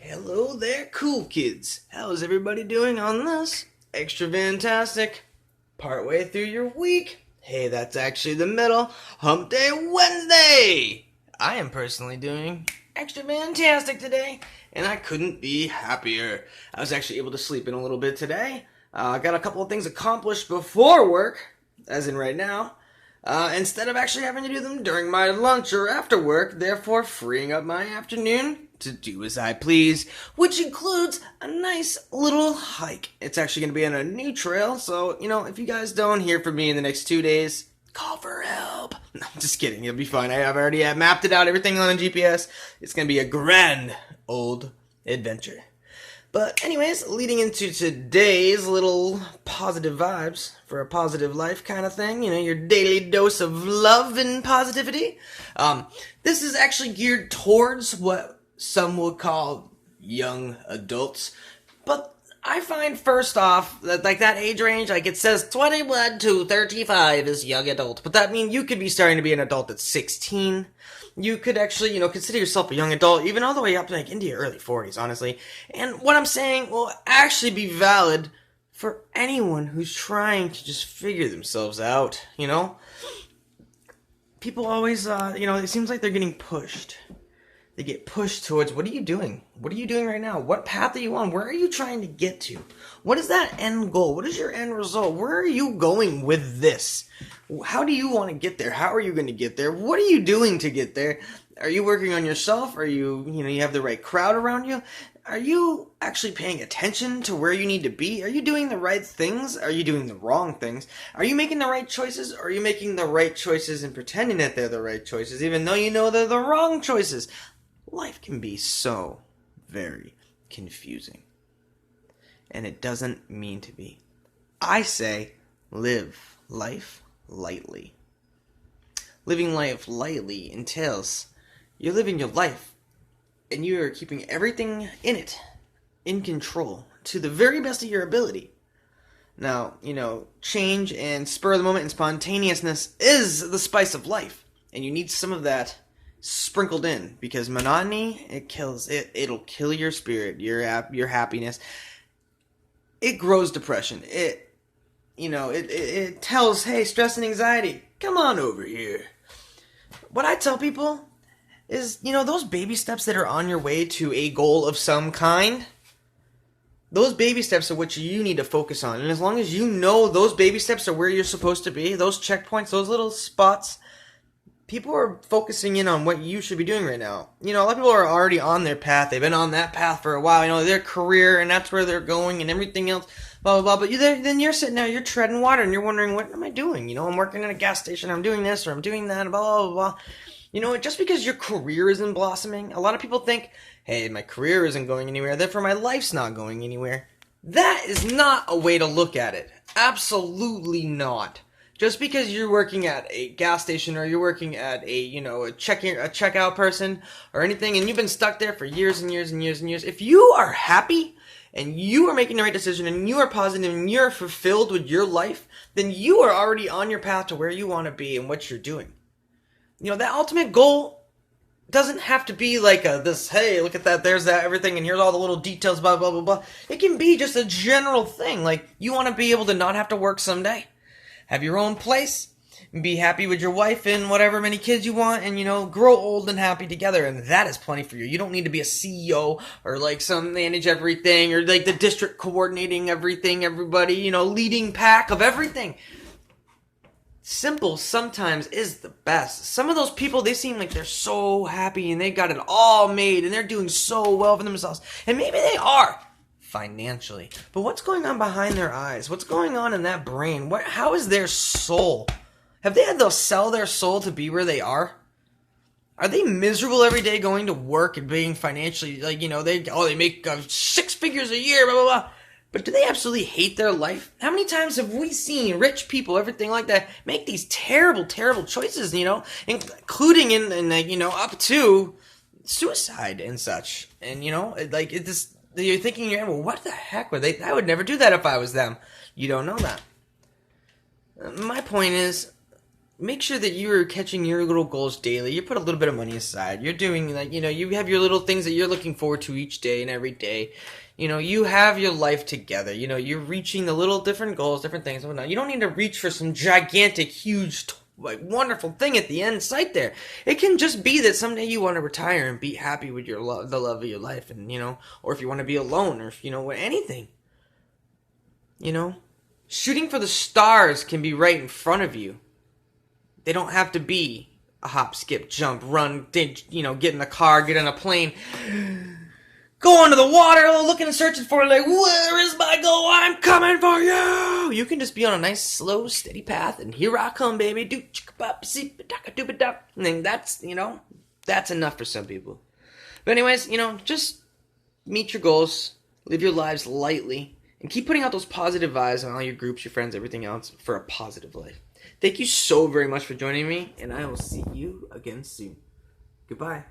Hello there, cool kids. How's everybody doing on this extra fantastic partway through your week? Hey, that's actually the middle. Hump Day Wednesday! I am personally doing extra fantastic today, and I couldn't be happier. I was actually able to sleep in a little bit today. I got a couple of things accomplished before work, as in right now, instead of actually having to do them during my lunch or after work, therefore freeing up my afternoon to do as I please, which includes a nice little hike. It's actually going to be on a new trail, so, if you guys don't hear from me in the next 2 days, call for help. No, I'm just kidding. It'll be fine. I've already mapped it out, everything on the GPS. It's going to be a grand old adventure. But anyways, leading into today's little positive vibes for a positive life kind of thing, your daily dose of love and positivity. This is actually geared towards what some would call young adults. But I find first off that that age range, it says 21 to 35 is young adult. But that means you could be starting to be an adult at 16. You could actually, consider yourself a young adult, even all the way up to into your early 40s, honestly. And what I'm saying will actually be valid for anyone who's trying to just figure themselves out, People always, it seems like they're getting pushed. They get pushed towards, what are you doing? What are you doing right now? What path are you on? Where are you trying to get to? What is that end goal? What is your end result? Where are you going with this? How do you want to get there? How are you going to get there? What are you doing to get there? Are you working on yourself? Are you, you have the right crowd around you? Are you actually paying attention to where you need to be? Are you doing the right things? Are you doing the wrong things? Are you making the right choices? Or are you making the right choices and pretending that they're the right choices, even though you know they're the wrong choices? Life can be so very confusing. And it doesn't mean to be. I say, live life lightly. Living life lightly entails you're living your life and you are keeping everything in it in control to the very best of your ability. Now, change and spur of the moment and spontaneousness is the spice of life. And you need some of that sprinkled in, because monotony, it kills it. It'll kill your spirit, your happiness. It grows depression. It tells, hey, stress and anxiety, come on over here. What I tell people is, those baby steps that are on your way to a goal of some kind, those baby steps are what you need to focus on. And as long as you know those baby steps are where you're supposed to be, those checkpoints, those little spots, people are focusing in on what you should be doing right now. A lot of people are already on their path. They've been on that path for a while. Their career, and that's where they're going, and everything else, blah, blah, blah. But then you're sitting there, you're treading water, and you're wondering, what am I doing? I'm working at a gas station, I'm doing this, or I'm doing that, blah, blah, blah. Just because your career isn't blossoming, a lot of people think, hey, my career isn't going anywhere, therefore my life's not going anywhere. That is not a way to look at it. Absolutely not. Just because you're working at a gas station or you're working at a checkout person or anything, and you've been stuck there for years and years and years and years, if you are happy and you are making the right decision and you are positive and you're fulfilled with your life, then you are already on your path to where you want to be and what you're doing. That ultimate goal doesn't have to be like hey, look at that, there's that, everything, and here's all the little details, blah, blah, blah, blah. It can be just a general thing, like you want to be able to not have to work someday. Have your own place, be happy with your wife and whatever many kids you want, and, grow old and happy together, and that is plenty for you. You don't need to be a CEO or, some manage everything or, the district coordinating everything, everybody, leading pack of everything. Simple sometimes is the best. Some of those people, they seem like they're so happy and they got it all made and they're doing so well for themselves. And maybe they are financially. But what's going on behind their eyes? What's going on in that brain? How is their soul? Have they had to sell their soul to be where they are? Are they miserable every day going to work and being financially, they make 6 figures a year, blah, blah, blah. But do they absolutely hate their life? How many times have we seen rich people, everything like that, make these terrible, terrible choices, including in up to suicide and such. And, it just, you're thinking, well, what the heck were they? I would never do that if I was them. You don't know that. My point is, make sure that you're catching your little goals daily. You put a little bit of money aside. You're doing, like, you have your little things that you're looking forward to each day and every day. You have your life together. You're reaching the little different goals, different things and whatnot. You don't need to reach for some gigantic, huge, wonderful thing at the end sight there. It can just be that someday you want to retire and be happy with the love of your life, and, or if you want to be alone, or if, anything. Shooting for the stars can be right in front of you. They don't have to be a hop, skip, jump, run, get in the car, get on a plane, go under the water, looking and searching for it, like, where is my goal? I'm coming for you! You can just be on a nice, slow, steady path, and here I come, baby. And then that's enough for some people. But anyways, just meet your goals, live your lives lightly, and keep putting out those positive vibes on all your groups, your friends, everything else for a positive life. Thank you so very much for joining me, and I will see you again soon. Goodbye.